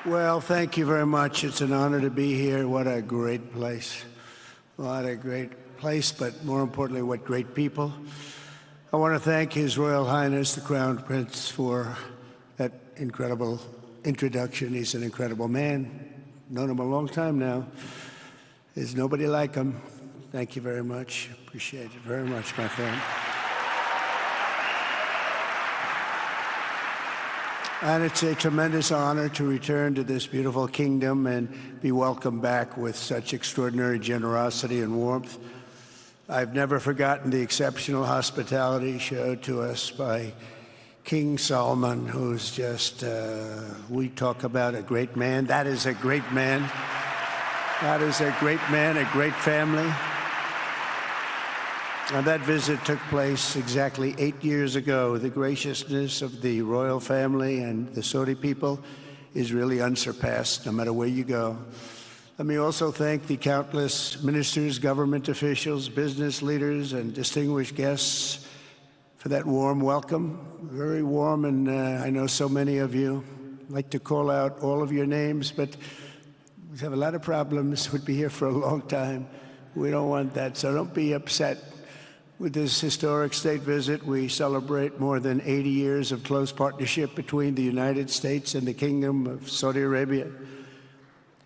Well, thank you very much. It's an honor to be here. What a great place. What a great place, but more importantly, what great people. I want to thank His Royal Highness, the Crown Prince, for that incredible introduction. He's an incredible man. Known him a long time now. There's nobody like him. Thank you very much. Appreciate it very much, my friend. And it's a tremendous honor to return to this beautiful kingdom and be welcomed back with such extraordinary generosity and warmth. I've never forgotten the exceptional hospitality showed to us by King Salman, who's just, we talk about a great man. That is a great man. That is a great man, a great family. And that visit took place exactly 8 years ago. The graciousness of the royal family and the Saudi people is really unsurpassed, no matter where you go. Let me also thank the countless ministers, government officials, business leaders, and distinguished guests for that warm welcome. Very warm, and I know so many of you. I'd like to call out all of your names, but we have a lot of problems. We'd be here for a long time. We don't want that, so don't be upset. With this historic state visit, we celebrate more than 80 years of close partnership between the United States and the Kingdom of Saudi Arabia.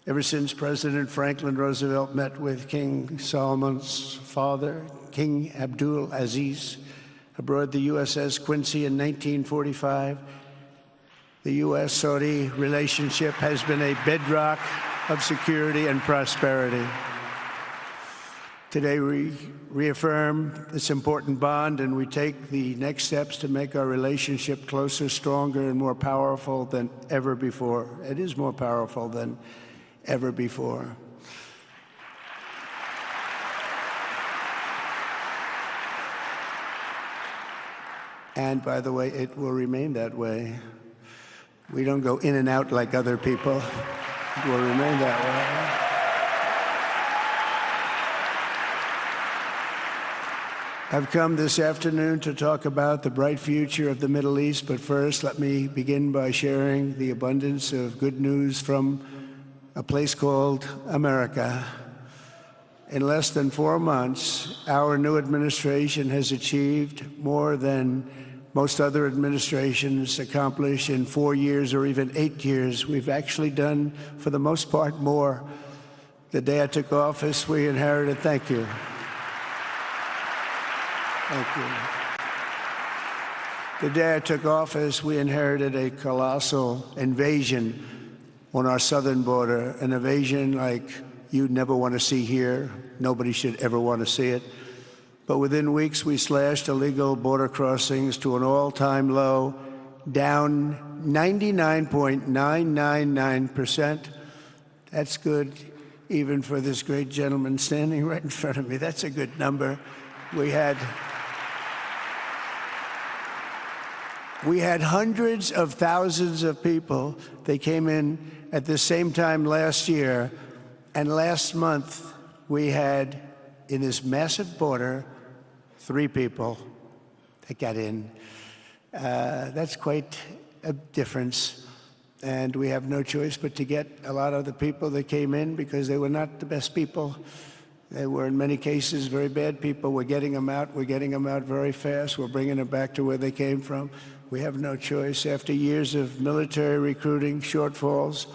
Ever since President Franklin Roosevelt met with King Salman's father, King Abdul Aziz, aboard the USS Quincy in 1945, the U.S.-Saudi relationship has been a bedrock of security and prosperity. Today, we reaffirm this important bond, and we take the next steps to make our relationship closer, stronger, and more powerful than ever before. It is more powerful than ever before. And by the way, it will remain that way. We don't go in and out like other people. It will remain that way. I've come this afternoon to talk about the bright future of the Middle East, but first let me begin by sharing the abundance of good news from a place called America. In less than 4 months, our new administration has achieved more than most other administrations accomplish in 4 years or even 8 years. We've actually done, for the most part, more. The day I took office, we inherited, thank you. Thank you. The day I took office, we inherited a colossal invasion on our southern border, an invasion like you'd never want to see here. Nobody should ever want to see it. But within weeks, we slashed illegal border crossings to an all-time low, down 99.999%. That's good, even for this great gentleman standing right in front of me. That's a good number. We had hundreds of thousands of people. They came in at the same time last year, and last month we had, in this massive border, 3 people that got in. That's quite a difference, and we have no choice but to get a lot of the people that came in because they were not the best people. They were, in many cases, very bad people. We're getting them out. We're getting them out very fast. We're bringing them back to where they came from. We have no choice. After years of military recruiting shortfalls,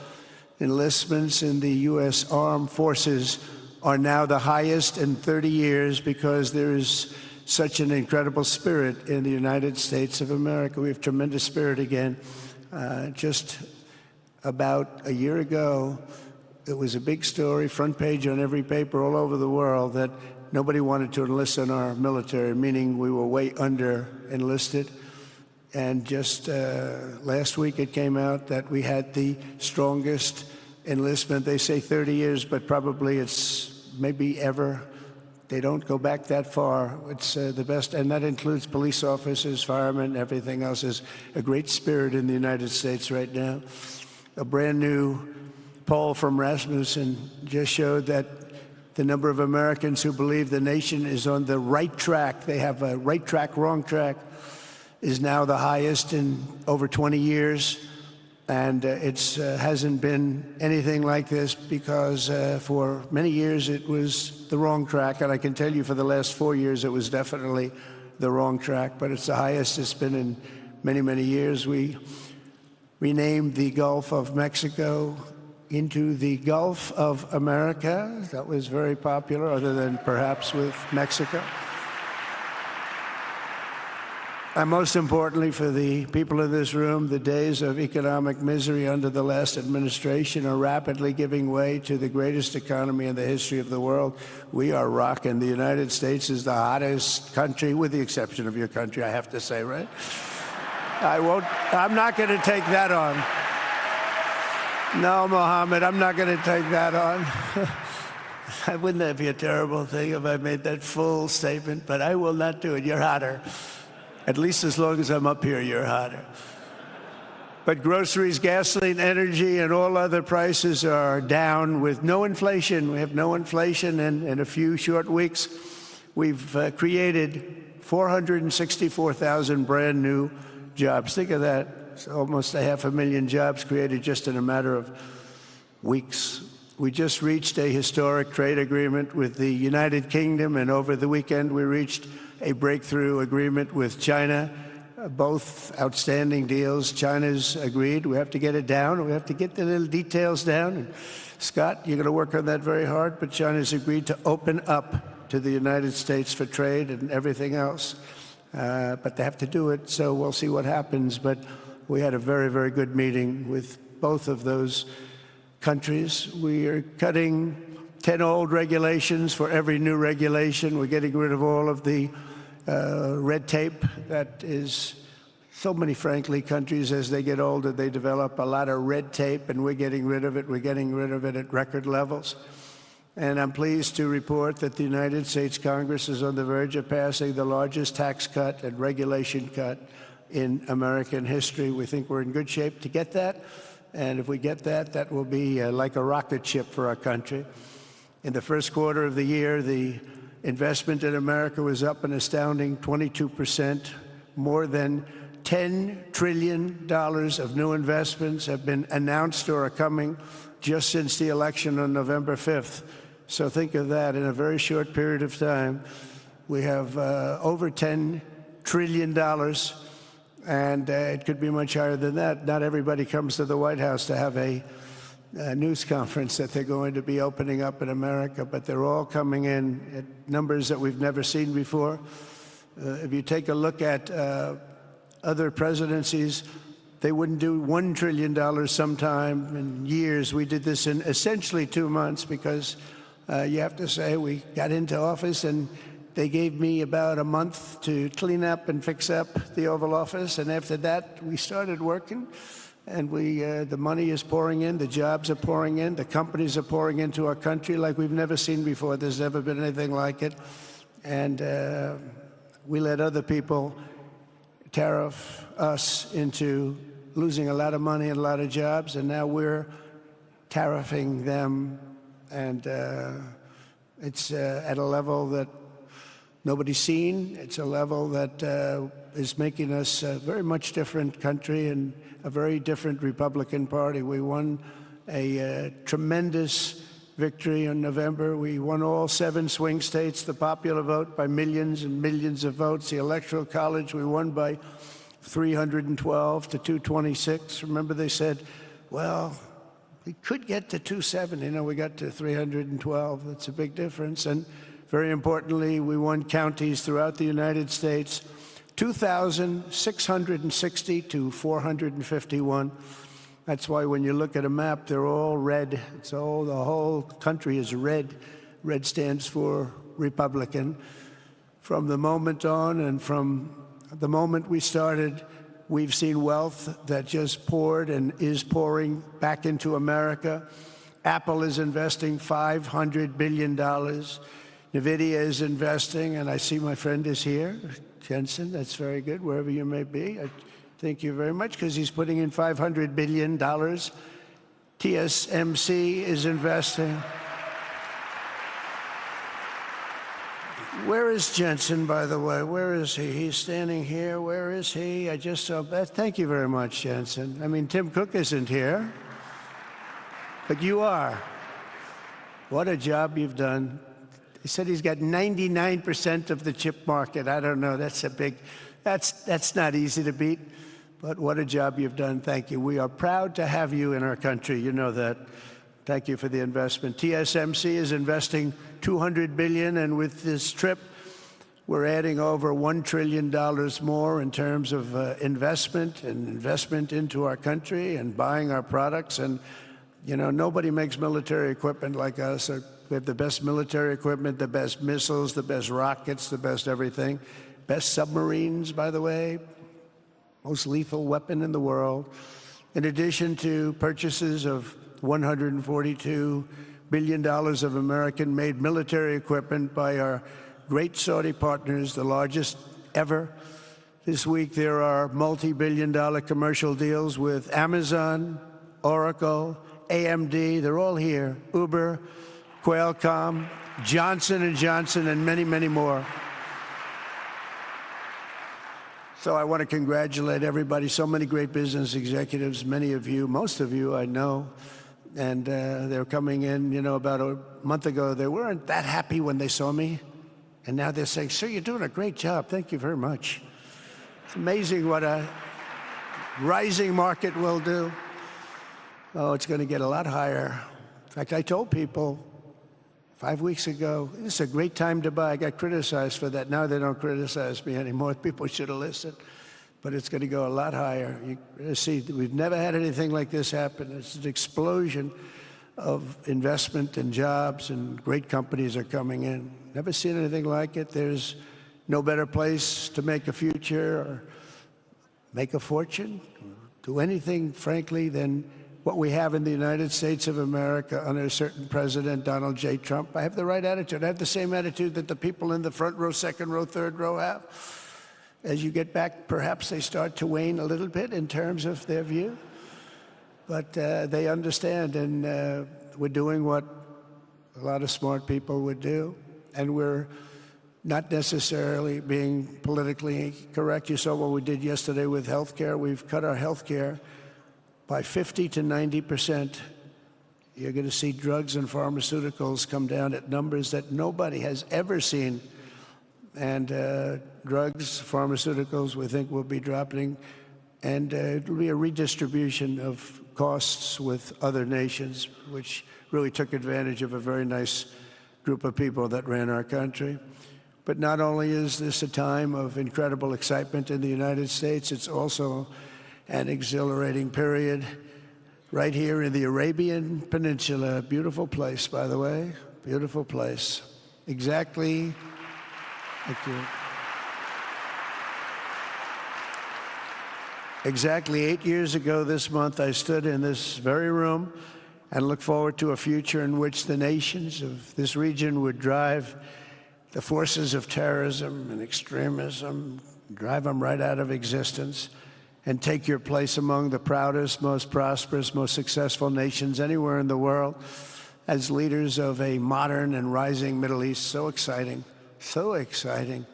enlistments in the U.S. Armed Forces are now the highest in 30 years because there is such an incredible spirit in the United States of America. We have tremendous spirit again. Just about a year ago, it was a big story, front page on every paper all over the world, that nobody wanted to enlist in our military, meaning we were way under enlisted. And just last week it came out that we had the strongest enlistment. They say 30 years, but probably it's maybe ever. They don't go back that far. It's the best, and that includes police officers, firemen, everything else. Is a great spirit in the United States right now. A brand new poll from Rasmussen just showed that the number of Americans who believe the nation is on the right track, they have a right track, wrong track, is now the highest in over 20 years. And it hasn't been anything like this because for many years it was the wrong track. And I can tell you for the last 4 years it was definitely the wrong track, but it's the highest it's been in many, many years. We renamed the Gulf of Mexico into the Gulf of America. That was very popular, other than perhaps with Mexico. And most importantly, for the people in this room, the days of economic misery under the last administration are rapidly giving way to the greatest economy in the history of the world. We are rocking. The United States is the hottest country, with the exception of your country, I have to say, right? I'm not going to take that on. No, Mohammed, I'm not going to take that on. Wouldn't that be a terrible thing if I made that full statement? But I will not do it. You're hotter. At least as long as I'm up here, you're hotter. But groceries, gasoline, energy, and all other prices are down with no inflation. We have no inflation, and in a few short weeks, we've created 464,000 brand new jobs. Think of that. It's almost 500,000 jobs created just in a matter of weeks. We just reached a historic trade agreement with the United Kingdom, and over the weekend we reached a breakthrough agreement with China. Both outstanding deals. China's agreed. We have to get it down. We have to get the little details down. And Scott, you're going to work on that very hard, but China's agreed to open up to the United States for trade and everything else. But they have to do it, so we'll see what happens. But we had a very, very good meeting with both of those countries. We are cutting 10 old regulations for every new regulation. We're getting rid of all of the red tape that is so many, frankly, countries, as they get older, they develop a lot of red tape, and we're getting rid of it. We're getting rid of it at record levels. And I'm pleased to report that the United States Congress is on the verge of passing the largest tax cut and regulation cut in American history. We think we're in good shape to get that. And if we get that, that will be like a rocket ship for our country. In the first quarter of the year, the investment in America was up an astounding 22%. More than $10 trillion of new investments have been announced or are coming just since the election on November 5th. So think of that. In a very short period of time, we have over $10 trillion, and it could be much higher than that. Not everybody comes to the White House to have a news conference that they're going to be opening up in America, but they're all coming in at numbers that we've never seen before. If you take a look at other presidencies, they wouldn't do $1 trillion sometime in years. We did this in essentially 2 months because you have to say we got into office and they gave me about a month to clean up and fix up the Oval Office. And after that, we started working. And the money is pouring in, the jobs are pouring in, the companies are pouring into our country like we've never seen before. There's never been anything like it. And we let other people tariff us into losing a lot of money and a lot of jobs, and now we're tariffing them. And it's at a level that nobody's seen. It's a level that is making us a very much different country and a very different Republican Party. We won a tremendous victory in November. We won all 7 swing states, the popular vote by millions and millions of votes. The Electoral College, we won by 312 to 226. Remember, they said, well, we could get to 270. No, we got to 312. That's a big difference. And very importantly, we won counties throughout the United States, 2,660 to 451. That's why when you look at a map, they're all red. The whole country is red. Red stands for Republican. From the moment on and from the moment we started, we've seen wealth that just poured and is pouring back into America. Apple is investing $500 billion. NVIDIA is investing, and I see my friend is here. Jensen, that's very good, wherever you may be. I thank you very much, because he's putting in $500 billion. TSMC is investing. Where is Jensen, by the way? Where is he? He's standing here. Where is he? I just saw. Thank you very much, Jensen. I mean, Tim Cook isn't here, but you are. What a job you've done. He said he's got 99% of the chip market. I don't know. That's a big. That's not easy to beat. But what a job you've done. Thank you. We are proud to have you in our country. You know that. Thank you for the investment. TSMC is investing $200 billion, and with this trip, we're adding over $1 trillion more in terms of investment into our country and buying our products. And, you know, nobody makes military equipment like us. We have the best military equipment, the best missiles, the best rockets, the best everything. Best submarines, by the way. Most lethal weapon in the world. In addition to purchases of $142 billion of American-made military equipment by our great Saudi partners, the largest ever. This week, there are multi-billion-dollar commercial deals with Amazon, Oracle, AMD. They're all here. Uber, Qualcomm, Johnson & Johnson, and many, many more. So I want to congratulate everybody. So many great business executives, many of you, most of you I know. And they're coming in, you know, about a month ago. They weren't that happy when they saw me. And now they're saying, sir, you're doing a great job. Thank you very much. It's amazing what a rising market will do. Oh, it's going to get a lot higher. In fact, I told people 5 weeks ago, this is a great time to buy. I got criticized for that. Now they don't criticize me anymore. People should have listened. But it's going to go a lot higher. You see, we've never had anything like this happen. It's an explosion of investment and jobs, and great companies are coming in. Never seen anything like it. There's no better place to make a future or make a fortune, do anything, frankly, than what we have in the United States of America under a certain president, Donald J. Trump. I have the right attitude. I have the same attitude that the people in the front row, second row, third row have. As you get back, perhaps they start to wane a little bit in terms of their view. But they understand, and we're doing what a lot of smart people would do. And we're not necessarily being politically correct. You saw what we did yesterday with health care. We've cut our health care by 50 to 90%. You're going to see drugs and pharmaceuticals come down at numbers that nobody has ever seen. And drugs, pharmaceuticals, we think will be dropping. And it'll be a redistribution of costs with other nations, which really took advantage of a very nice group of people that ran our country. But not only is this a time of incredible excitement in the United States, it's also an exhilarating period right here in the Arabian Peninsula. Beautiful place, by the way. Beautiful place. Exactly. Thank you. Exactly 8 years ago this month, I stood in this very room and looked forward to a future in which the nations of this region would drive the forces of terrorism and extremism, drive them right out of existence, and take your place among the proudest, most prosperous, most successful nations anywhere in the world as leaders of a modern and rising Middle East. So exciting. So exciting.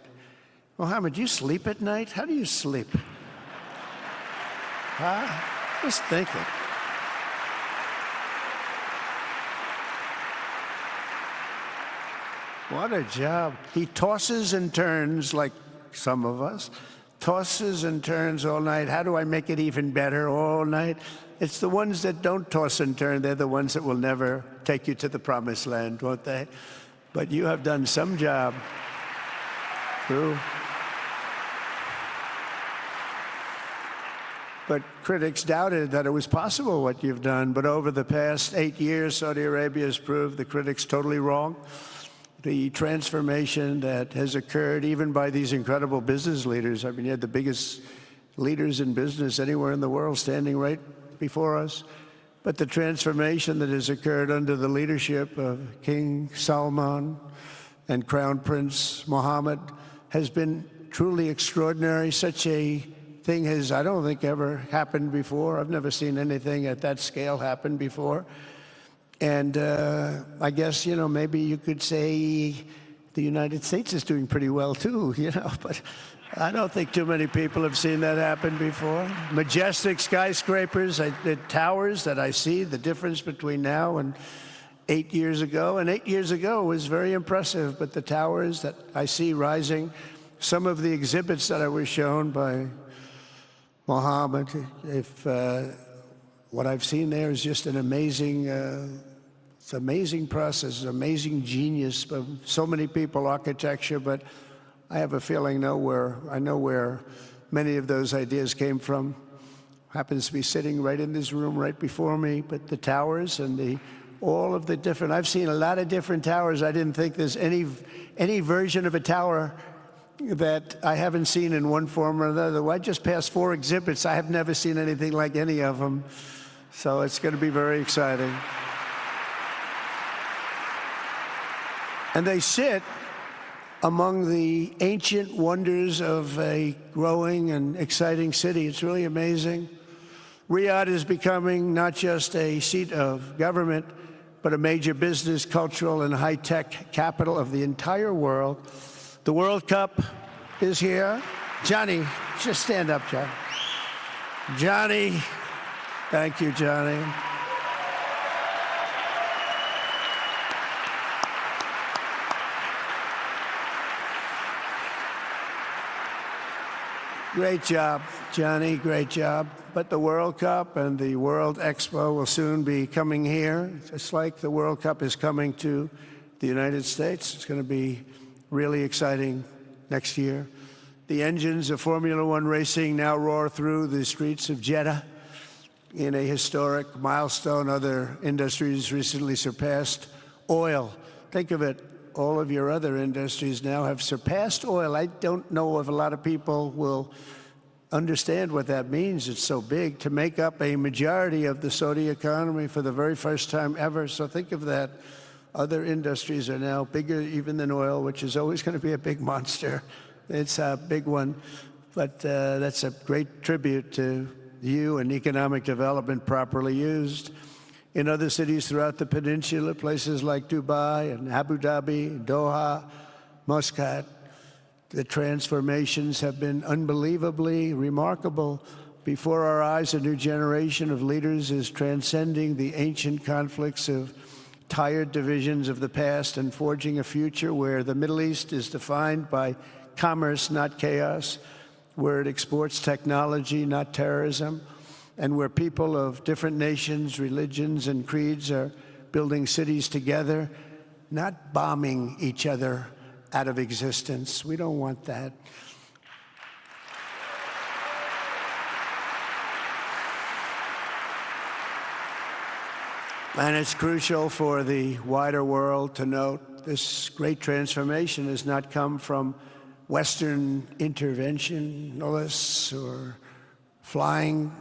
Mohammed, do you sleep at night? How do you sleep? Huh? Just think it. What a job. He tosses and turns like some of us. Tosses and turns all night. How do I make it even better all night? It's the ones that don't toss and turn. They're the ones that will never take you to the promised land, won't they? But you have done some job. True. But critics doubted that it was possible what you've done. But over the past 8 years, Saudi Arabia has proved the critics totally wrong. The transformation that has occurred even by these incredible business leaders. I mean, you had the biggest leaders in business anywhere in the world standing right before us. But the transformation that has occurred under the leadership of King Salman and Crown Prince Mohammed has been truly extraordinary. Such a thing has, I don't think, ever happened before. I've never seen anything at that scale happen before. And I guess, you know, maybe you could say the United States is doing pretty well too, but I don't think too many people have seen that happen before. Majestic skyscrapers, the towers that I see, the difference between now and 8 years ago. And 8 years ago was very impressive, but the towers that I see rising, some of the exhibits that I was shown by Mohammed, what I've seen there is just an amazing, it's an amazing process, amazing genius of so many people, architecture, but I have a feeling I know where many of those ideas came from. Happens to be sitting right in this room right before me, but the towers and all of the different, I've seen a lot of different towers. I didn't think there's any version of a tower that I haven't seen in one form or another. Well, I just passed 4 exhibits. I have never seen anything like any of them. So it's going to be very exciting. And they sit among the ancient wonders of a growing and exciting city. It's really amazing. Riyadh is becoming not just a seat of government, but a major business, cultural, and high-tech capital of the entire world. The World Cup is here. Johnny, just stand up, Johnny. Johnny, thank you, Johnny. Great job, Johnny, great job. But the World Cup and the World Expo will soon be coming here, just like the World Cup is coming to the United States. It's going to be really exciting next year. The engines of Formula One racing now roar through the streets of Jeddah in a historic milestone. Other industries recently surpassed oil. Think of it. All of your other industries now have surpassed oil. I don't know if a lot of people will understand what that means. It's so big to make up a majority of the Saudi economy for the very first time ever. So think of that. Other industries are now bigger even than oil, which is always going to be a big monster. It's a big one. But that's a great tribute to you and economic development properly used. In other cities throughout the peninsula, places like Dubai and Abu Dhabi, Doha, Muscat, the transformations have been unbelievably remarkable. Before our eyes, a new generation of leaders is transcending the ancient conflicts of tired divisions of the past and forging a future where the Middle East is defined by commerce, not chaos, where it exports technology, not terrorism, and where people of different nations, religions, and creeds are building cities together, not bombing each other out of existence. We don't want that. And it's crucial for the wider world to note this great transformation has not come from Western interventionists or flying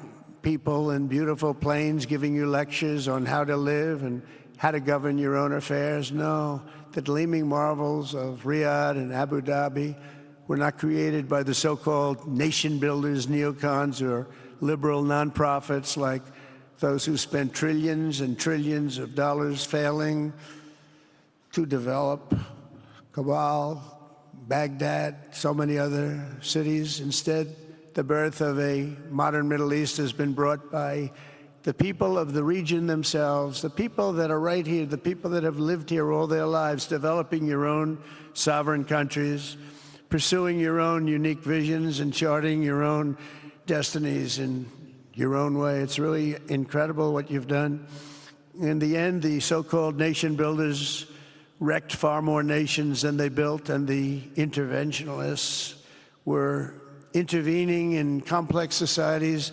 people in beautiful planes giving you lectures on how to live and how to govern your own affairs. No, the gleaming marvels of Riyadh and Abu Dhabi were not created by the so-called nation builders, neocons, or liberal nonprofits like those who spent trillions and trillions of dollars failing to develop Kabul, Baghdad, so many other cities. Instead, the birth of a modern Middle East has been brought by the people of the region themselves, the people that are right here, the people that have lived here all their lives, developing your own sovereign countries, pursuing your own unique visions and charting your own destinies in your own way. It's really incredible what you've done. In the end, the so-called nation builders wrecked far more nations than they built, and the interventionists were intervening in complex societies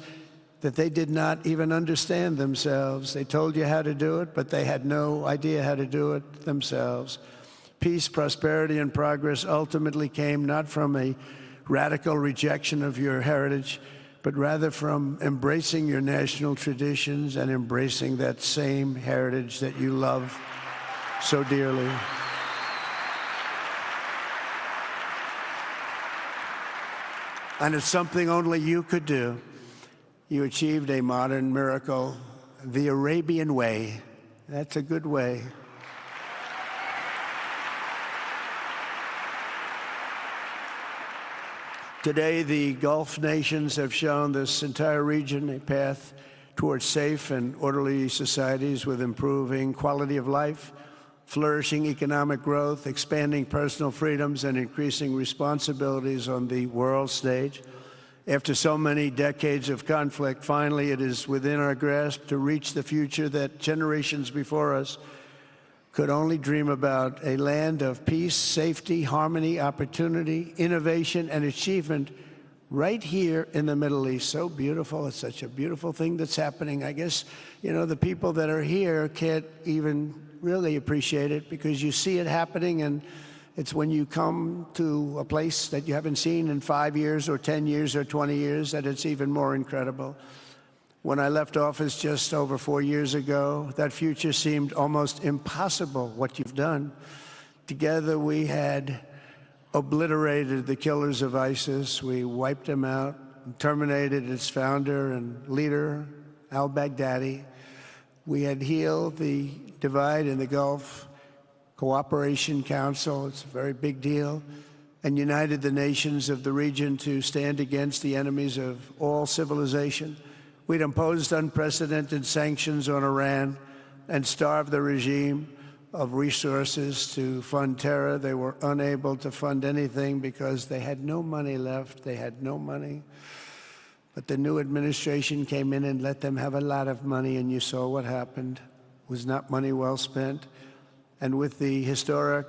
that they did not even understand themselves. They told you how to do it, but they had no idea how to do it themselves. Peace, prosperity, and progress ultimately came not from a radical rejection of your heritage, but rather from embracing your national traditions and embracing that same heritage that you love so dearly. And it's something only you could do. You achieved a modern miracle, the Arabian way. That's a good way. Today, the Gulf nations have shown this entire region a path towards safe and orderly societies with improving quality of life, flourishing economic growth, expanding personal freedoms, and increasing responsibilities on the world stage. After so many decades of conflict, finally it is within our grasp to reach the future that generations before us could only dream about, a land of peace, safety, harmony, opportunity, innovation, and achievement right here in the Middle East. So beautiful. It's such a beautiful thing that's happening. I guess, the people that are here can't even really appreciate it because you see it happening, and it's when you come to a place that you haven't seen in 5 years or 10 years or 20 years that it's even more incredible. When I left office just over 4 years ago, that future seemed almost impossible, what you've done. Together we had obliterated the killers of ISIS. We wiped them out, terminated its founder and leader, al-Baghdadi. We had healed the divide in the Gulf Cooperation Council, it's a very big deal, and united the nations of the region to stand against the enemies of all civilization. We'd imposed unprecedented sanctions on Iran and starved the regime of resources to fund terror. They were unable to fund anything because they had no money left. They had no money. But the new administration came in and let them have a lot of money, and you saw what happened. It was not money well spent. And with the historic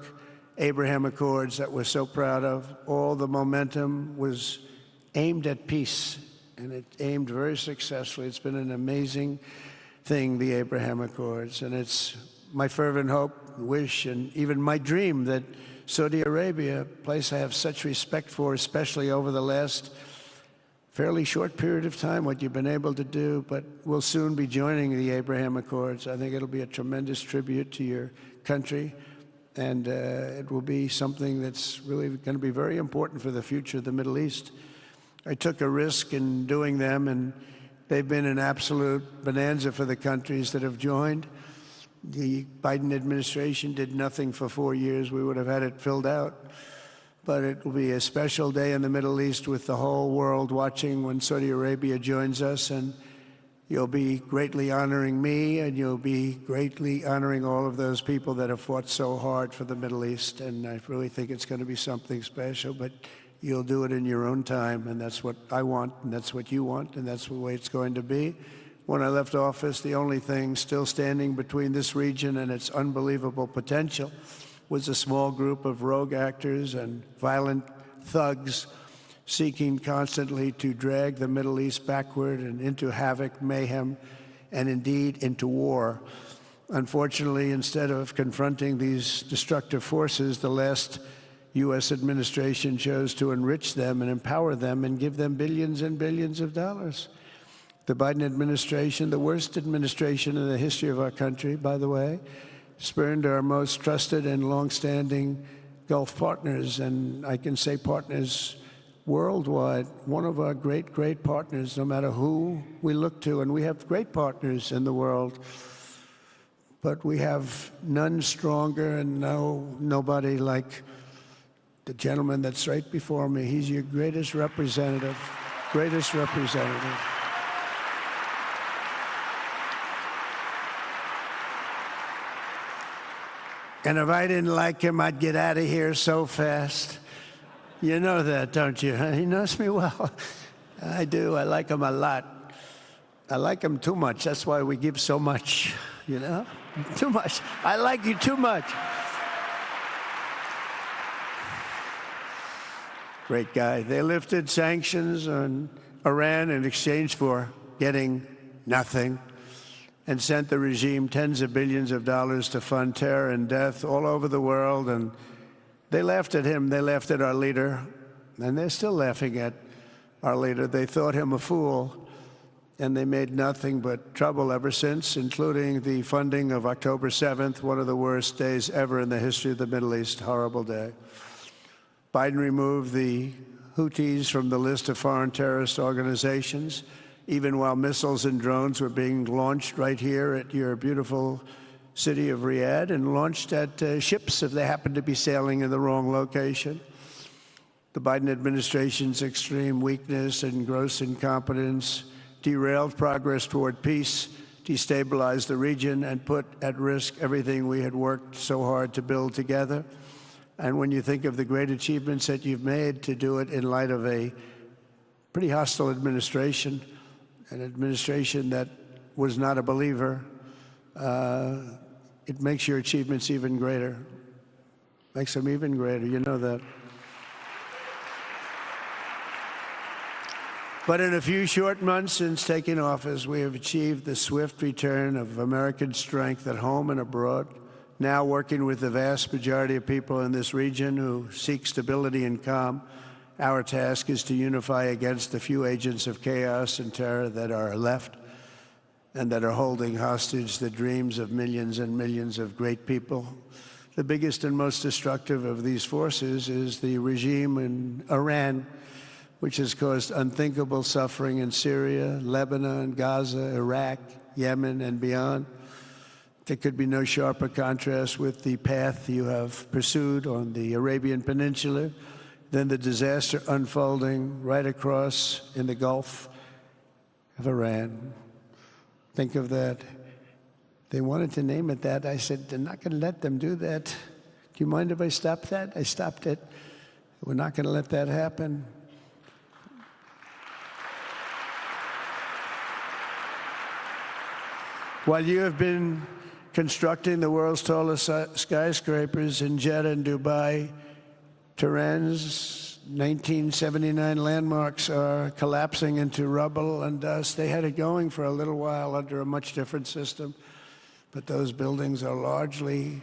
Abraham Accords that we're so proud of, all the momentum was aimed at peace, and it aimed very successfully. It's been an amazing thing, the Abraham Accords, and it's my fervent hope, wish, and even my dream that Saudi Arabia, a place I have such respect for, especially over the last fairly short period of time, what you've been able to do, but we'll soon be joining the Abraham Accords. I think it'll be a tremendous tribute to your country, and it will be something that's really going to be very important for the future of the Middle East. I took a risk in doing them, and they've been an absolute bonanza for the countries that have joined. The Biden administration did nothing for 4 years. We would have had it filled out. But it will be a special day in the Middle East with the whole world watching when Saudi Arabia joins us, and you'll be greatly honoring me, and you'll be greatly honoring all of those people that have fought so hard for the Middle East, and I really think it's going to be something special, but you'll do it in your own time, and that's what I want, and that's what you want, and that's the way it's going to be. When I left office, the only thing still standing between this region and its unbelievable potential was a small group of rogue actors and violent thugs seeking constantly to drag the Middle East backward and into havoc, mayhem, and indeed into war. Unfortunately, instead of confronting these destructive forces, the last U.S. administration chose to enrich them and empower them and give them billions and billions of dollars. The Biden administration, the worst administration in the history of our country, by the way, spurned our most trusted and long-standing Gulf partners, and I can say partners worldwide, one of our great, great partners, no matter who we look to, and we have great partners in the world, but we have none stronger and nobody like the gentleman that's right before me. He's your greatest representative, greatest representative. And if I didn't like him, I'd get out of here so fast. You know that, don't you? He knows me well. I do. I like him a lot. I like him too much. That's why we give so much, Too much. I like you too much. Great guy. They lifted sanctions on Iran in exchange for getting nothing, and sent the regime tens of billions of dollars to fund terror and death all over the world. And they laughed at him. They laughed at our leader. And they're still laughing at our leader. They thought him a fool. And they made nothing but trouble ever since, including the funding of October 7th, one of the worst days ever in the history of the Middle East. Horrible day. Biden removed the Houthis from the list of foreign terrorist organizations, even while missiles and drones were being launched right here at your beautiful city of Riyadh, and launched at ships if they happened to be sailing in the wrong location. The Biden administration's extreme weakness and gross incompetence derailed progress toward peace, destabilized the region, and put at risk everything we had worked so hard to build together. And when you think of the great achievements that you've made, to do it in light of a pretty hostile administration, an administration that was not a believer, it makes your achievements even greater. Makes them even greater, you know that. But in a few short months since taking office, we have achieved the swift return of American strength at home and abroad, now working with the vast majority of people in this region who seek stability and calm. Our task is to unify against the few agents of chaos and terror that are left and that are holding hostage the dreams of millions and millions of great people. The biggest and most destructive of these forces is the regime in Iran, which has caused unthinkable suffering in Syria, Lebanon, Gaza, Iraq, Yemen, and beyond. There could be no sharper contrast with the path you have pursued on the Arabian Peninsula than the disaster unfolding right across in the Gulf of Iran. Think of that. They wanted to name it that. I said, they're not going to let them do that. Do you mind if I stop that? I stopped it. We're not going to let that happen. While you have been constructing the world's tallest skyscrapers in Jeddah and Dubai, Tehran's 1979 landmarks are collapsing into rubble and dust. They had it going for a little while under a much different system, but those buildings are largely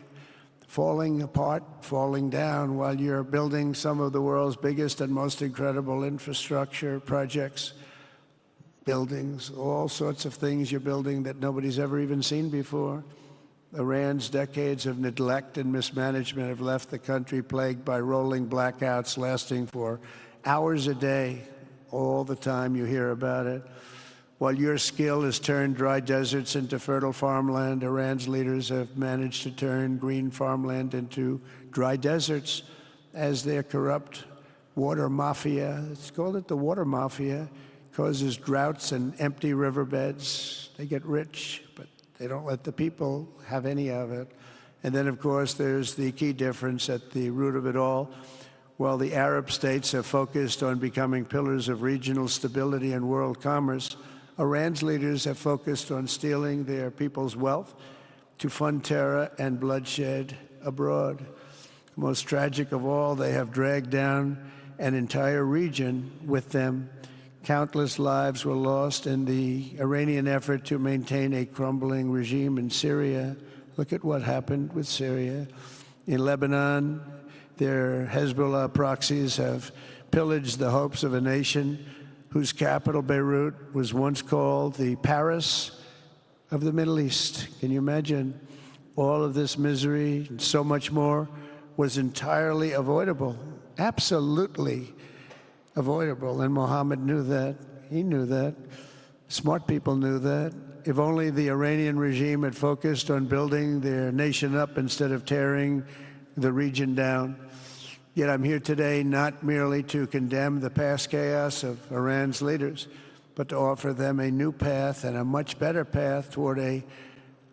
falling apart, falling down, while you're building some of the world's biggest and most incredible infrastructure projects. Buildings, all sorts of things you're building that nobody's ever even seen before. Iran's decades of neglect and mismanagement have left the country plagued by rolling blackouts lasting for hours a day. All the time you hear about it. While your skill has turned dry deserts into fertile farmland, Iran's leaders have managed to turn green farmland into dry deserts as their corrupt water mafia, it's called it the water mafia, causes droughts and empty riverbeds. They get rich, but they don't let the people have any of it. And then, of course, there's the key difference at the root of it all. While the Arab states have focused on becoming pillars of regional stability and world commerce, Iran's leaders have focused on stealing their people's wealth to fund terror and bloodshed abroad. Most tragic of all, they have dragged down an entire region with them. Countless lives were lost in the Iranian effort to maintain a crumbling regime in Syria. Look at what happened with Syria. In Lebanon, their Hezbollah proxies have pillaged the hopes of a nation whose capital, Beirut, was once called the Paris of the Middle East. Can you imagine? All of this misery and so much more was entirely avoidable, absolutely avoidable. And Mohammed knew that. He knew that. Smart people knew that. If only the Iranian regime had focused on building their nation up instead of tearing the region down. Yet I'm here today not merely to condemn the past chaos of Iran's leaders, but to offer them a new path and a much better path toward a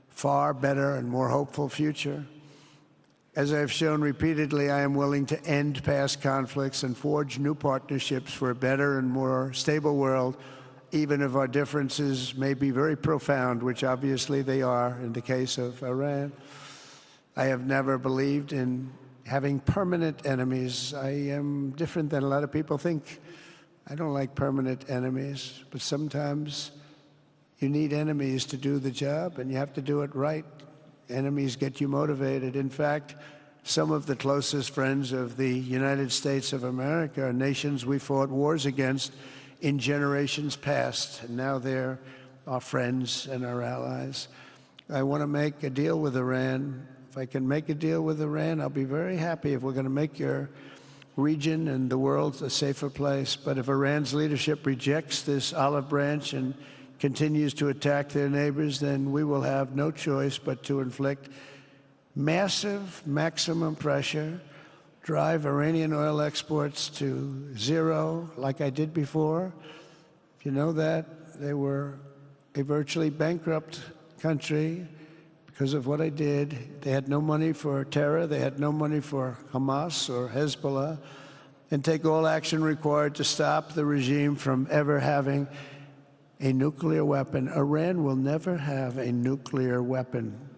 far better and more hopeful future. As I've shown repeatedly, I am willing to end past conflicts and forge new partnerships for a better and more stable world, even if our differences may be very profound, which obviously they are in the case of Iran. I have never believed in having permanent enemies. I am different than a lot of people think. I don't like permanent enemies, but sometimes you need enemies to do the job, and you have to do it right. Enemies get you motivated. In fact, some of the closest friends of the United States of America are nations we fought wars against in generations past, and now they're our friends and our allies. I want to make a deal with Iran. If I can make a deal with Iran, I'll be very happy if we're going to make your region and the world a safer place. But if Iran's leadership rejects this olive branch and continues to attack their neighbors, then we will have no choice but to inflict massive, maximum pressure, drive Iranian oil exports to zero like I did before. If you know that, they were a virtually bankrupt country because of what I did. They had no money for terror. They had no money for Hamas or Hezbollah, and take all action required to stop the regime from ever having a nuclear weapon. Iran will never have a nuclear weapon.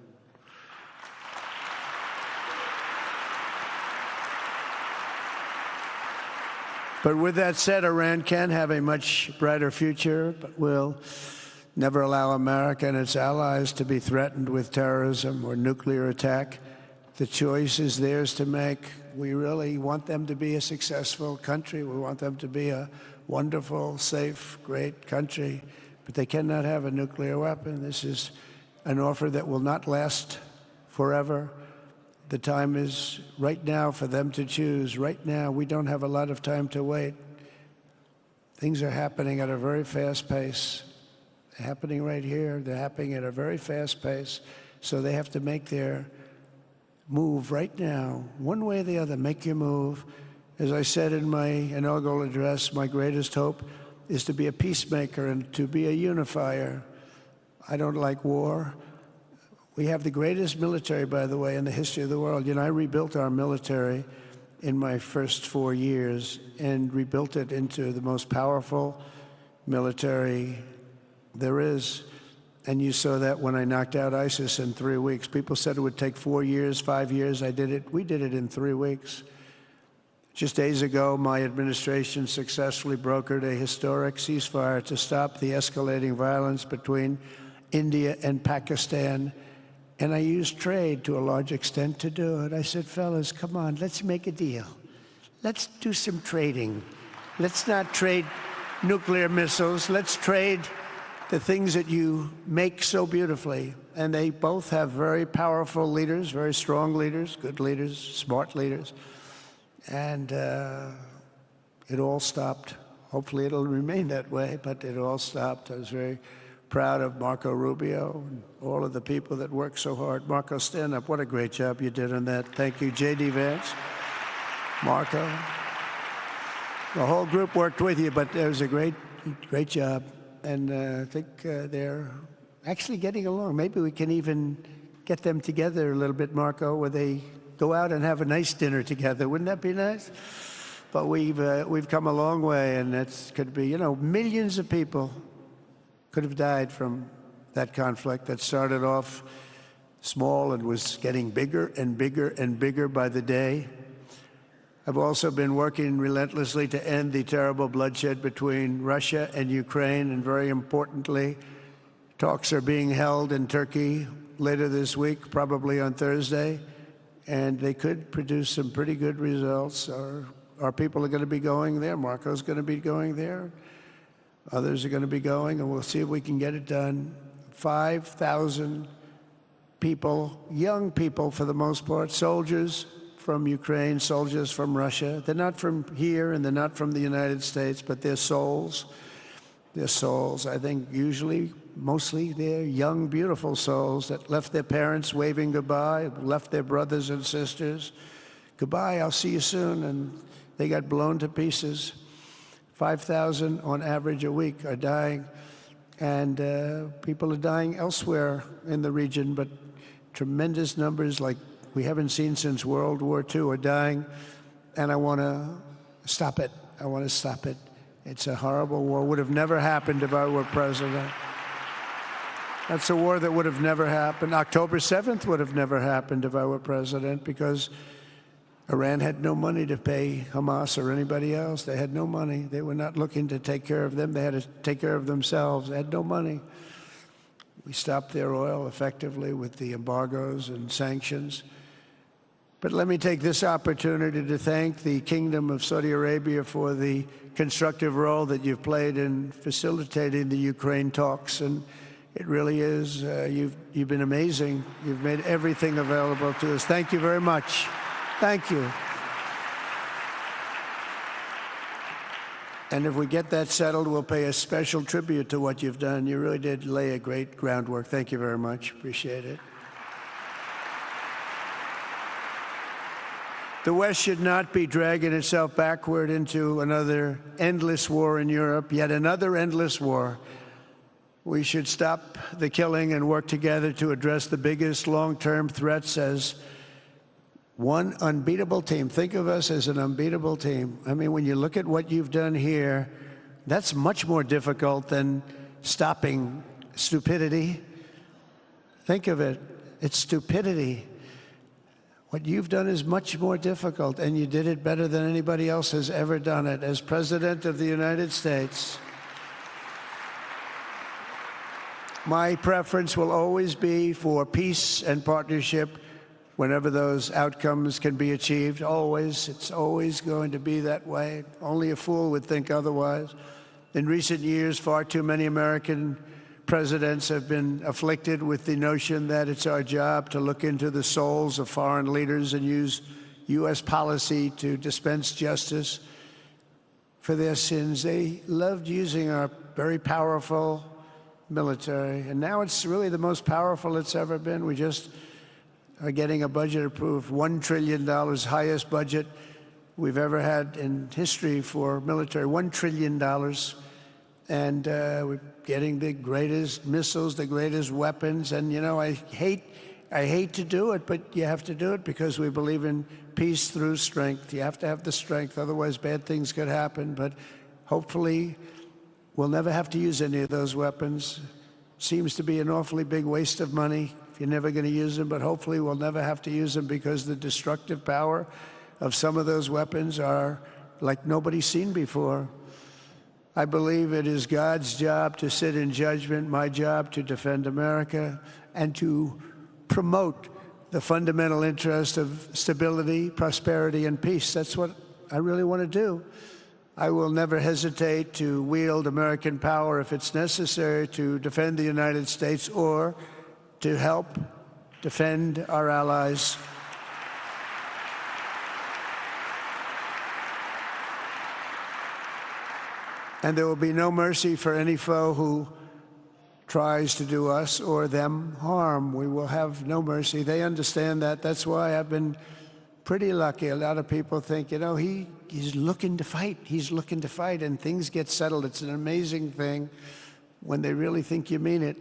But with that said, Iran can have a much brighter future, but will never allow America and its allies to be threatened with terrorism or nuclear attack. The choice is theirs to make. We really want them to be a successful country. We want them to be a wonderful, safe, great country, but they cannot have a nuclear weapon. This is an offer that will not last forever. The time is right now for them to choose. Right now, we don't have a lot of time to wait. Things are happening at a very fast pace. They're happening right here. They're happening at a very fast pace. So they have to make their move right now, one way or the other. Make your move. As I said in my inaugural address, my greatest hope is to be a peacemaker and to be a unifier. I don't like war. We have the greatest military, by the way, in the history of the world. You know, I rebuilt our military in my first 4 years and rebuilt it into the most powerful military there is. And you saw that when I knocked out ISIS in 3 weeks. People said it would take 4 years, 5 years. I did it. We did it in 3 weeks. Just days ago, my administration successfully brokered a historic ceasefire to stop the escalating violence between India and Pakistan. And I used trade to a large extent to do it. I said, fellas, come on, let's make a deal. Let's do some trading. Let's not trade nuclear missiles. Let's trade the things that you make so beautifully. And they both have very powerful leaders, very strong leaders, good leaders, smart leaders. And it all stopped. Hopefully it'll remain that way, but it all stopped. I was very proud of Marco Rubio and all of the people that worked so hard. Marco, stand up. What a great job you did on that. Thank you, J.D. Vance, Marco. The whole group worked with you, but it was a great job. And I think they're actually getting along. Maybe we can even get them together a little bit, Marco, where they go out and have a nice dinner together. Wouldn't that be nice? But we've come a long way, and it could be, you know, millions of people could have died from that conflict that started off small and was getting bigger and bigger and bigger by the day. I've also been working relentlessly to end the terrible bloodshed between Russia and Ukraine, and very importantly, talks are being held in Turkey later this week, probably on Thursday, and they could produce some pretty good results. Our people are going to be going there. Marco's going to be going there. Others are going to be going, and we'll see if we can get it done. 5,000 people, young people for the most part, soldiers from Ukraine, soldiers from Russia. They're not from here and they're not from the United States, but they're souls. They're souls. I think usually, mostly, they're young, beautiful souls that left their parents waving goodbye, left their brothers and sisters. Goodbye, I'll see you soon. And they got blown to pieces. 5,000 on average a week are dying, and people are dying elsewhere in the region, but tremendous numbers like we haven't seen since World War II are dying, and I want to stop it. I want to stop it. It's a horrible war. Would have never happened if I were president. That's a war that would have never happened. October 7th would have never happened if I were president, because Iran had no money to pay Hamas or anybody else. They had no money. They were not looking to take care of them. They had to take care of themselves. They had no money. We stopped their oil effectively with the embargoes and sanctions. But let me take this opportunity to thank the Kingdom of Saudi Arabia for the constructive role that you've played in facilitating the Ukraine talks. And it really is, you've been amazing. You've made everything available to us. Thank you very much. Thank you. And if we get that settled, we'll pay a special tribute to what you've done. You really did lay a great groundwork. Thank you very much. Appreciate it. The West should not be dragging itself backward into another endless war in Europe, yet another endless war. We should stop the killing and work together to address the biggest long-term threats as one unbeatable team. Think of us as an unbeatable team. I mean, when you look at what you've done here, that's much more difficult than stopping stupidity. Think of it. It's stupidity. What you've done is much more difficult, and you did it better than anybody else has ever done it. As President of the United States, my preference will always be for peace and partnership whenever those outcomes can be achieved. Always. It's always going to be that way. Only a fool would think otherwise. In recent years, far too many American presidents have been afflicted with the notion that it's our job to look into the souls of foreign leaders and use U.S. policy to dispense justice for their sins. They loved using our very powerful military, and now it's really the most powerful it's ever been. We just are getting a budget approved, $1 trillion, highest budget we've ever had in history for military, $1 trillion. And we're getting the greatest missiles, the greatest weapons. And, you know, I hate to do it, but you have to do it because we believe in peace through strength. You have to have the strength, otherwise bad things could happen. But hopefully we'll never have to use any of those weapons. Seems to be an awfully big waste of money if you're never going to use them, but hopefully we'll never have to use them because the destructive power of some of those weapons are like nobody's seen before. I believe it is God's job to sit in judgment, my job to defend America, and to promote the fundamental interest of stability, prosperity, and peace. That's what I really want to do. I will never hesitate to wield American power if it's necessary to defend the United States or to help defend our allies. And there will be no mercy for any foe who tries to do us or them harm. We will have no mercy. They understand that. That's why I've been pretty lucky. A lot of people think, you know, he's looking to fight. He's looking to fight, and things get settled. It's an amazing thing when they really think you mean it.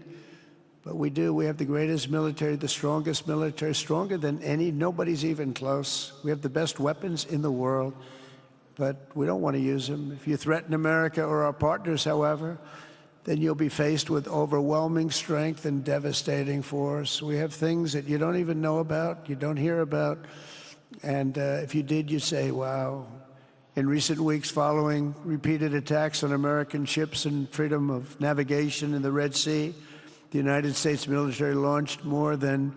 But we do. We have the greatest military, the strongest military, stronger than any. Nobody's even close. We have the best weapons in the world, but we don't want to use them. If you threaten America or our partners, however, then you'll be faced with overwhelming strength and devastating force. We have things that you don't even know about, you don't hear about, and if you did, you'd say, wow. In recent weeks, following repeated attacks on American ships and freedom of navigation in the Red Sea, the United States military launched more than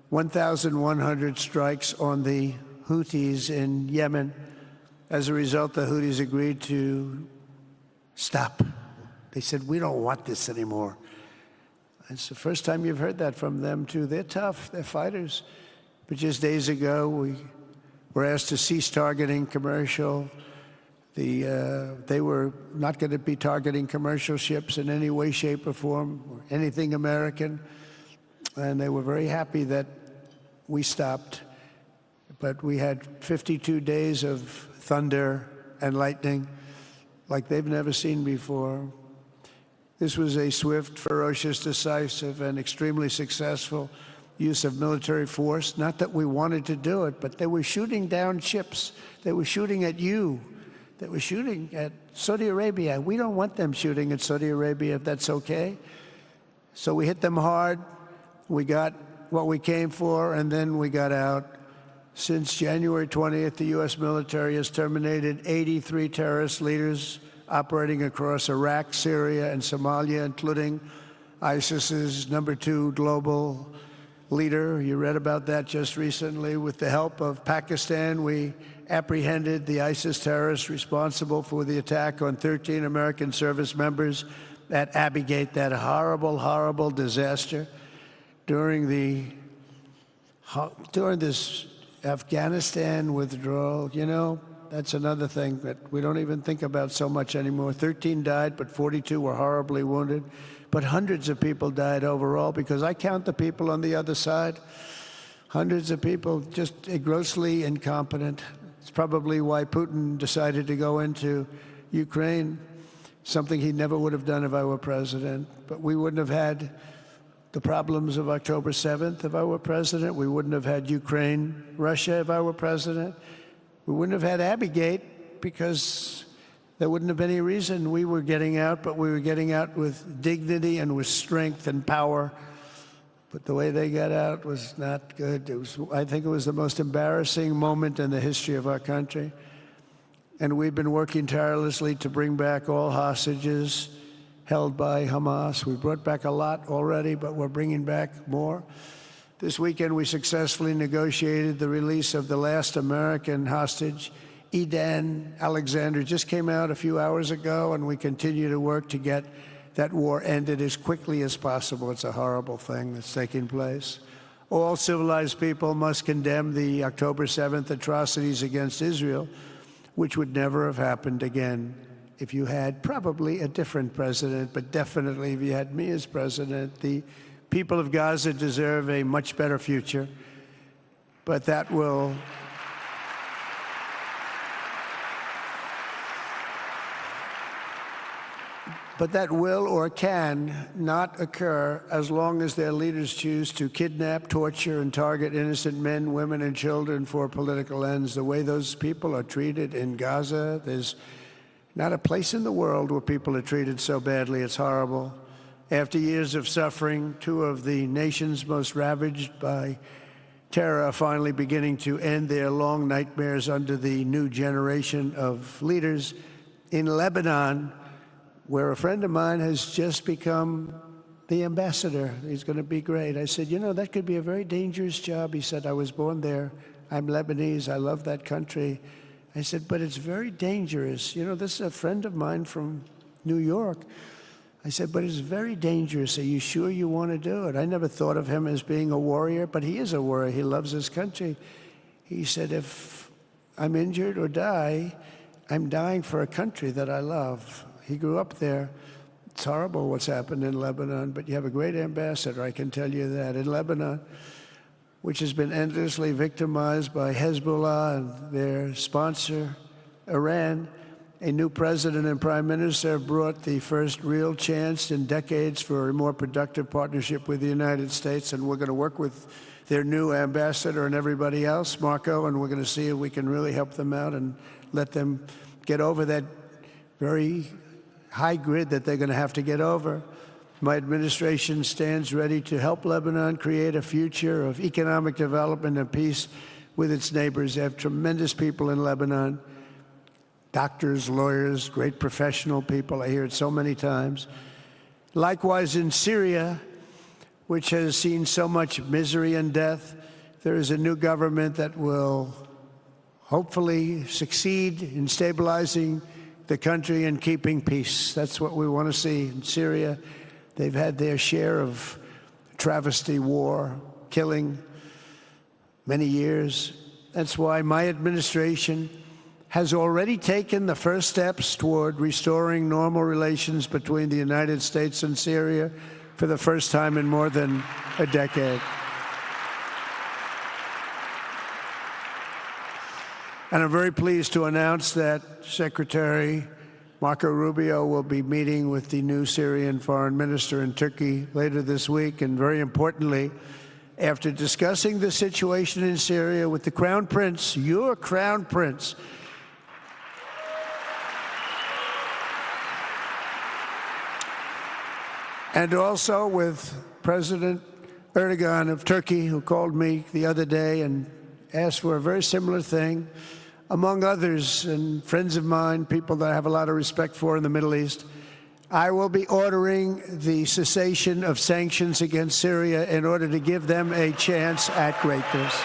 1,100 strikes on the Houthis in Yemen. As a result, the Houthis agreed to stop. They said, we don't want this anymore. It's the first time you've heard that from them, too. They're tough. They're fighters. But just days ago, we were asked to cease targeting commercial. They were not going to be targeting commercial ships in any way, shape, or form, or anything American. And they were very happy that we stopped. But we had 52 days of thunder and lightning like they've never seen before. This was a swift, ferocious, decisive, and extremely successful use of military force. Not that we wanted to do it, but they were shooting down ships. They were shooting at you. They were shooting at Saudi Arabia. We don't want them shooting at Saudi Arabia, if that's okay. So we hit them hard. We got what we came for, and then we got out. Since January 20th, the U.S. military has terminated 83 terrorist leaders operating across Iraq, Syria, and Somalia, including ISIS's #2 global leader. You read about that just recently. With the help of Pakistan, we apprehended the ISIS terrorists responsible for the attack on 13 American service members at Abbey Gate, that horrible, horrible disaster. During this Afghanistan withdrawal, you know, that's another thing that we don't even think about so much anymore. 13 died, but 42 were horribly wounded. But hundreds of people died overall, because I count the people on the other side. Hundreds of people just grossly incompetent. It's probably why Putin decided to go into Ukraine, something he never would have done if I were president. But we wouldn't have had the problems of October 7th if I were president. We wouldn't have had Ukraine, Russia if I were president. We wouldn't have had Abbeygate because there wouldn't have been any reason we were getting out, but we were getting out with dignity and with strength and power. But the way they got out was not good. I think it was the most embarrassing moment in the history of our country. And we've been working tirelessly to bring back all hostages held by Hamas. We brought back a lot already, but we're bringing back more. This weekend, we successfully negotiated the release of the last American hostage, Edan Alexander. Just came out a few hours ago, and we continue to work to get that war ended as quickly as possible. It's a horrible thing that's taking place. All civilized people must condemn the October 7th atrocities against Israel, which would never have happened again if you had probably a different president, but definitely if you had me as president. The people of Gaza deserve a much better future, but that will or can not occur as long as their leaders choose to kidnap, torture, and target innocent men, women, and children for political ends. The way those people are treated in Gaza, there's not a place in the world where people are treated so badly. It's horrible. After years of suffering, two of the nations most ravaged by terror are finally beginning to end their long nightmares under the new generation of leaders. In Lebanon, where a friend of mine has just become the ambassador. He's going to be great. I said, you know, that could be a very dangerous job. He said, I was born there. I'm Lebanese. I love that country. I said, but it's very dangerous. You know, this is a friend of mine from New York. I said, but it's very dangerous. Are you sure you want to do it? I never thought of him as being a warrior, but he is a warrior. He loves his country. He said, if I'm injured or die, I'm dying for a country that I love. He grew up there. It's horrible what's happened in Lebanon, but you have a great ambassador, I can tell you that. In Lebanon, which has been endlessly victimized by Hezbollah and their sponsor, Iran, a new president and prime minister have brought the first real chance in decades for a more productive partnership with the United States, and we're going to work with their new ambassador and everybody else, Marco, and we're going to see if we can really help them out and let them get over that very high grid that they're going to have to get over. My administration stands ready to help Lebanon create a future of economic development and peace with its neighbors. They have tremendous people in Lebanon, doctors, lawyers, great professional people. I hear it so many times. Likewise, in Syria, which has seen so much misery and death, there is a new government that will hopefully succeed in stabilizing the country and keeping peace. That's what we want to see in Syria. They've had their share of travesty, war, killing, many years. That's why my administration has already taken the first steps toward restoring normal relations between the United States and Syria for the first time in more than a decade. And I'm very pleased to announce that Secretary Marco Rubio will be meeting with the new Syrian foreign minister in Turkey later this week. And very importantly, after discussing the situation in Syria with the Crown Prince, your Crown Prince, and also with President Erdogan of Turkey, who called me the other day and asked for a very similar thing, among others, and friends of mine, people that I have a lot of respect for in the Middle East, I will be ordering the cessation of sanctions against Syria in order to give them a chance at greatness.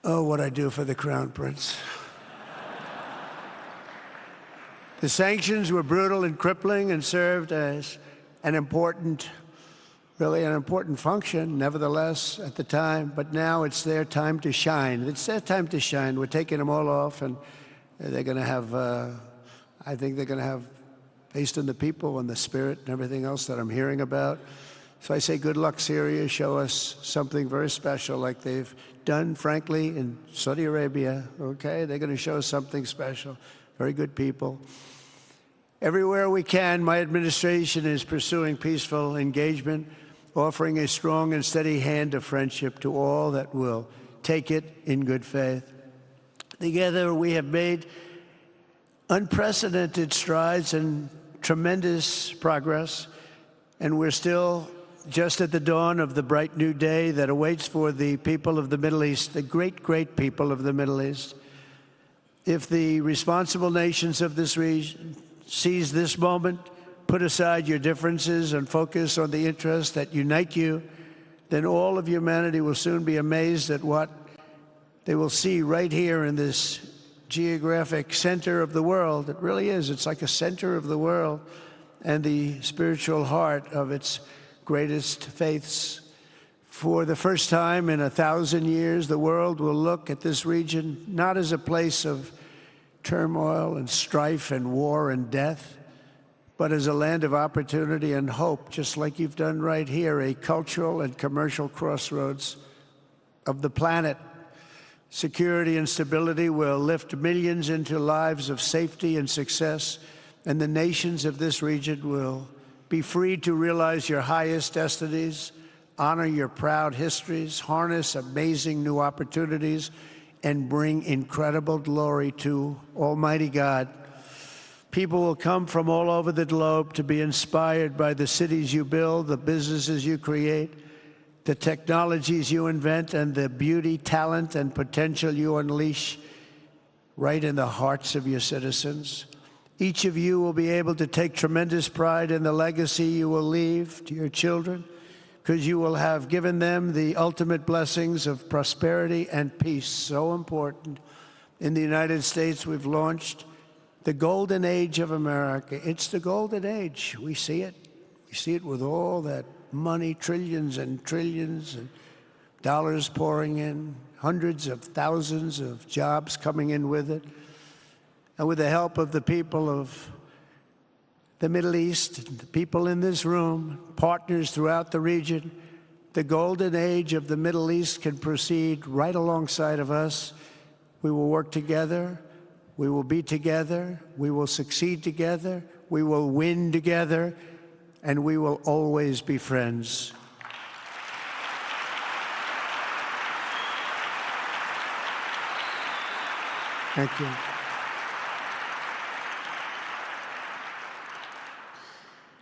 Oh, what I do for the Crown Prince. The sanctions were brutal and crippling and served as an important, really an important function, nevertheless, at the time. But now it's their time to shine. It's their time to shine. We're taking them all off, and they're going to have, I think they're going to have, based on the people and the spirit and everything else that I'm hearing about. So I say good luck, Syria. Show us something very special like they've done, frankly, in Saudi Arabia, okay? They're going to show us something special. Very good people. Everywhere we can, my administration is pursuing peaceful engagement, offering a strong and steady hand of friendship to all that will take it in good faith. Together, we have made unprecedented strides and tremendous progress, and we're still just at the dawn of the bright new day that awaits for the people of the Middle East, the great, great people of the Middle East. If the responsible nations of this region seize this moment, put aside your differences and focus on the interests that unite you, then all of humanity will soon be amazed at what they will see right here in this geographic center of the world. It really is. It's like a center of the world and the spiritual heart of its greatest faiths. For the first time in 1,000 years, the world will look at this region not as a place of turmoil and strife and war and death, but as a land of opportunity and hope, just like you've done right here, a cultural and commercial crossroads of the planet. Security and stability will lift millions into lives of safety and success, and the nations of this region will be free to realize your highest destinies, honor your proud histories, harness amazing new opportunities, and bring incredible glory to Almighty God. People will come from all over the globe to be inspired by the cities you build, the businesses you create, the technologies you invent, and the beauty, talent, and potential you unleash right in the hearts of your citizens. Each of you will be able to take tremendous pride in the legacy you will leave to your children, because you will have given them the ultimate blessings of prosperity and peace. So important. In the United States, we've launched the golden age of America. It's the golden age. We see it. We see it with all that money, trillions and trillions of dollars pouring in, hundreds of thousands of jobs coming in with it. And with the help of the people of the Middle East, the people in this room, partners throughout the region, the golden age of the Middle East can proceed right alongside of us. We will work together. We will be together. We will succeed together. We will win together. And we will always be friends. Thank you.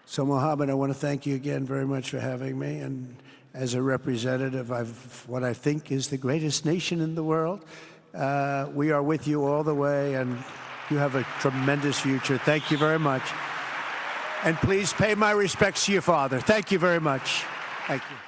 So, Mohammed, I want to thank you again very much for having me. And as a representative of what I think is the greatest nation in the world, we are with you all the way, and you have a tremendous future. Thank you very much. And please pay my respects to your father. Thank you very much. Thank you.